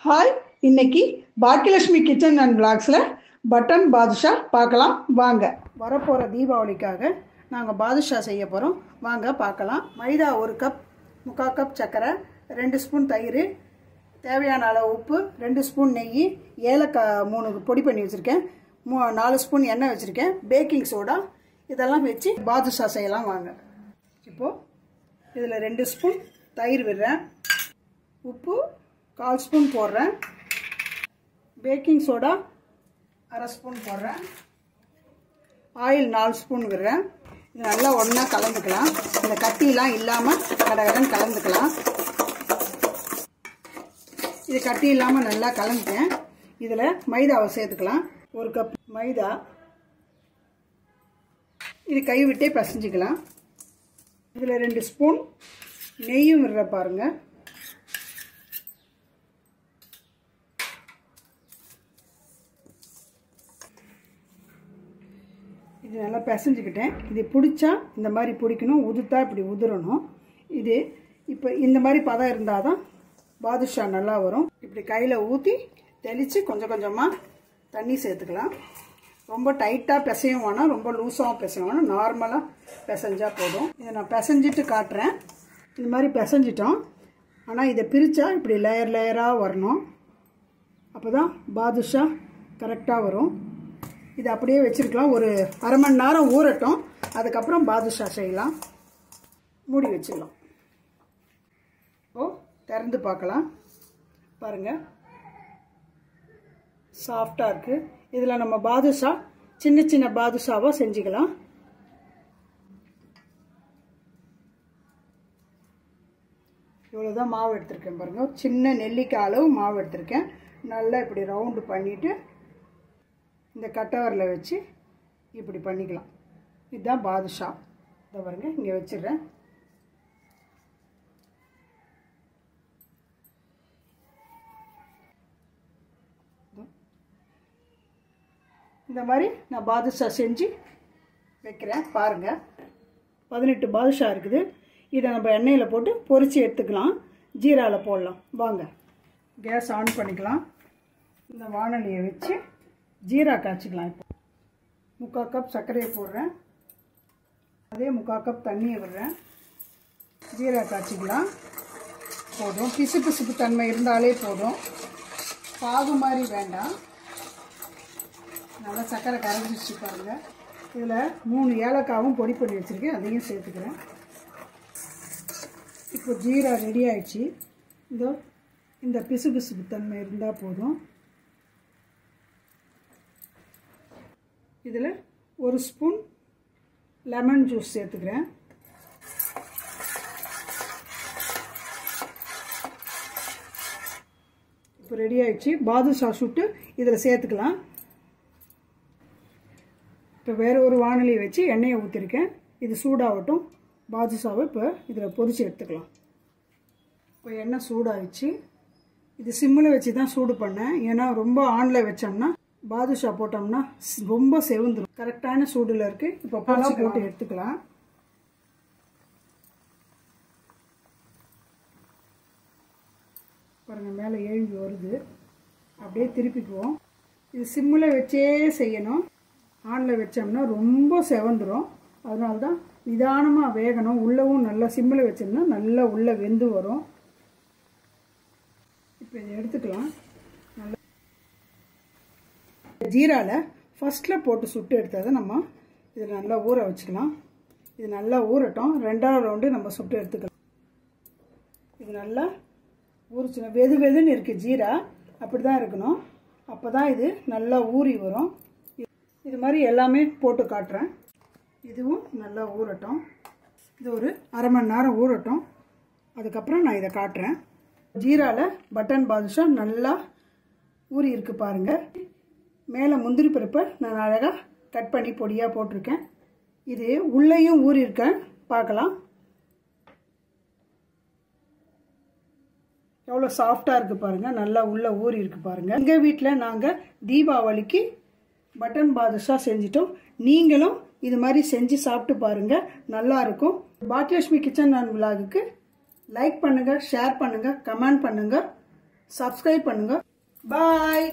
Hi, இன்னைக்கு Baakiyalakshmi kitchen and பிளாக்ஸில் button பாதுஷா பார்க்கலாம் வாங்க. வரப்போகிற தீபாவளிக்காக நாங்கள் பாதுஷா செய்ய போகிறோம். வாங்க பார்க்கலாம். மைதா 1 கப், 3/4 கப் சர்க்கரை, 2 ஸ்பூன் தயிர், தேவையான அளவு உப்பு, 2 ஸ்பூன் நெய், ஏலக்காய் 3 பொடி பண்ணி வச்சுருக்கேன், 4 ஸ்பூன் எண்ணெய் வச்சுருக்கேன், பேக்கிங் சோடா, இதெல்லாம் வச்சு பாதுஷா செய்யலாம் வாங்க. இப்போது இதில் 2 ஸ்பூன் தயிர் விடுறேன், உப்பு 1/4 ஸ்பூன் போடுறேன், பேக்கிங் சோடா 1/2 ஸ்பூன் போடுறேன், ஆயில் 4 ஸ்பூன் விடுறேன். இது நல்லா ஒன்றா கலந்துக்கலாம். இந்த கட்டிலாம் இல்லாமல் கடகடன்னு கலந்துக்கலாம். இது கட்டி இல்லாமல் நல்லா கலந்துட்டேன். இதில் மைதாவை சேர்த்துக்கலாம். 1 கப் மைதா, இது கை விட்டே பிசைஞ்சிக்கலாம். இதில் 2 ஸ்பூன் நெய்யும் விடுற பாருங்கள். இது நல்லா பிசைஞ்சிக்கிட்டேன். இது பிடிச்சா இந்த மாதிரி பிடிக்கணும், உதுத்தா இப்படி உதுறணும். இது இப்போ இந்த மாதிரி பதம் இருந்தால் தான் பாதுஷா நல்லா வரும். இப்படி கையில் ஊற்றி தெளித்து கொஞ்சம் கொஞ்சமாக தண்ணி சேர்த்துக்கலாம். ரொம்ப டைட்டாக பிசையும் வேணாம், ரொம்ப லூஸாகவும் பிசையும் வேணாம், நார்மலாக பிசைஞ்சால் போதும். இதை நான் பிசைஞ்சிட்டு காட்டுறேன். இந்த மாதிரி பிசைஞ்சிட்டோம். ஆனால் இதை பிரித்தா இப்படி லேயர் லேயராக வரணும். அப்போ தான் பாதுஷா கரெக்டாக வரும். இது அப்படியே வச்சுருக்கலாம். ஒரு அரை மணி நேரம் ஊறட்டும். அதுக்கப்புறம் பாதுஷா செய்யலாம். மூடி வச்சுக்கலாம். இப்போது திறந்து பார்க்கலாம். பாருங்கள், சாஃப்டாக இருக்குது. இதில் நம்ம பாதுஷா சின்ன சின்ன பாதுஷாவாக செஞ்சுக்கலாம். இவ்வளோதான் மாவு எடுத்திருக்கேன் பாருங்கள். சின்ன நெல்லிக்காய் அளவு மாவு எடுத்திருக்கேன். நல்லா இப்படி ரவுண்டு பண்ணிவிட்டு இந்த கட்டவரில் வச்சு இப்படி பண்ணிக்கலாம். இதுதான் பாதுஷா. இதை பாருங்க, இங்கே வச்சிடுறேன். இந்த மாதிரி நான் பாதுஷா செஞ்சு வைக்கிறேன் பாருங்கள். 18 பாதுஷா இருக்குது. இதை நம்ம எண்ணெயில் போட்டு பொரித்து எடுத்துக்கலாம். ஜீராவில் போடலாம் வாங்க. கேஸ் ஆன் பண்ணிக்கலாம். இந்த வாணலியை வச்சு ஜீரா காய்ச்சிக்கலாம். இப்போ 3/4 கப் சர்க்கரையை போடுறேன். அதே 3/4 கப் தண்ணியை விடுறேன். ஜீரா காய்ச்சிக்கலாம். போதும். பிசு பிசுப்பு தன்மை இருந்தாலே போதும். பாகு மாதிரி வேண்டாம். நல்லா சர்க்கரை கரைஞ்சிச்சு பாருங்கள். இதில் 3 ஏலக்காவும் பொடி பண்ணி வச்சுருக்கேன், அதையும் சேர்த்துக்கிறேன். இப்போ ஜீரா ரெடி ஆயிடுச்சு. இந்த பிசு பிசுப்பு தன்மை இருந்தால் போதும். இதில் 1 ஸ்பூன் லெமன் ஜூஸ் சேர்த்துக்கிறேன். இப்போ ரெடி ஆயிடுச்சு. பாதுஷா சுட்டு இதில் சேர்த்துக்கலாம். இப்போ வேறு ஒரு வாணலியை வச்சு எண்ணெயை ஊற்றிருக்கேன். இது சூடாகட்டும். பாதுஷாவை இப்போ இதில் பொரிச்சு எடுத்துக்கலாம். இப்போ எண்ணெய் சூடாகிடுச்சு. இது சிம்மில் வச்சு தான் சூடு பண்ணேன். ஏன்னா ரொம்ப ஆனில் வச்சோம்னா பாதுஷா போட்டோம்னா ரொம்ப செவந்துடும். கரெக்டான சூடில் இருக்குது. இப்போ பொரிச்சு போட்டு எடுத்துக்கலாம். பாருங்கள், மேலே எழும்பி வருது. அப்படியே திருப்பிக்குவோம். இது சிம்மில் வச்சே செய்யணும். ஆனில் வச்சோம்னா ரொம்ப செவந்துடும். அதனால தான் நிதானமாக வேகணும். உள்ளவும் நல்லா சிம்மில் வச்சோம்னா நல்லா உள்ளே வெந்து வரும். இப்போ இதை எடுத்துக்கலாம். நல்லா ஜீராவில் ஃபஸ்ட்டில் போட்டு சுட்டு எடுத்ததை நம்ம இதில் நல்லா ஊற வச்சுக்கலாம். இது நல்லா ஊறட்டும். 2ஆவது ரவுண்டு நம்ம சுட்டு எடுத்துக்கலாம். இது நல்லா ஊறிச்சுனா வெது வெதுன்னு இருக்குது ஜீரா. அப்படி தான் இருக்கணும். அப்போ தான் இது நல்லா ஊறி வரும். இது மாதிரி எல்லாமே போட்டு காட்டுறேன். இதுவும் நல்லா ஊறட்டும். இது ஒரு அரை மணி நேரம் ஊறட்டும். அதுக்கப்புறம் நான் இதை காட்டுறேன். ஜீராவில் பட்டன் பாதுஷா நல்லா ஊறி இருக்கு பாருங்கள். மேலே முந்திரி பருப்பை நான் அழகாக கட் பண்ணி பொடியாக போட்டிருக்கேன். இது உள்ளேயும் ஊறி இருக்கேன் பார்க்கலாம். எவ்வளோ சாஃப்டாக இருக்குது பாருங்கள். நல்லா உள்ளே ஊறி இருக்கு பாருங்கள். எங்கள் வீட்டில் நாங்கள் தீபாவளிக்கு பட்டன் பாதுஷா செஞ்சிட்டோம். நீங்களும் இது மாதிரி செஞ்சு சாப்பிட்டு பாருங்கள், நல்லாயிருக்கும். பாக்கியலட்சுமி கிச்சன் அண்ட் விலாகுக்கு லைக் பண்ணுங்கள், ஷேர் பண்ணுங்கள், கமெண்ட் பண்ணுங்கள், சப்ஸ்கிரைப் பண்ணுங்க. பாய்.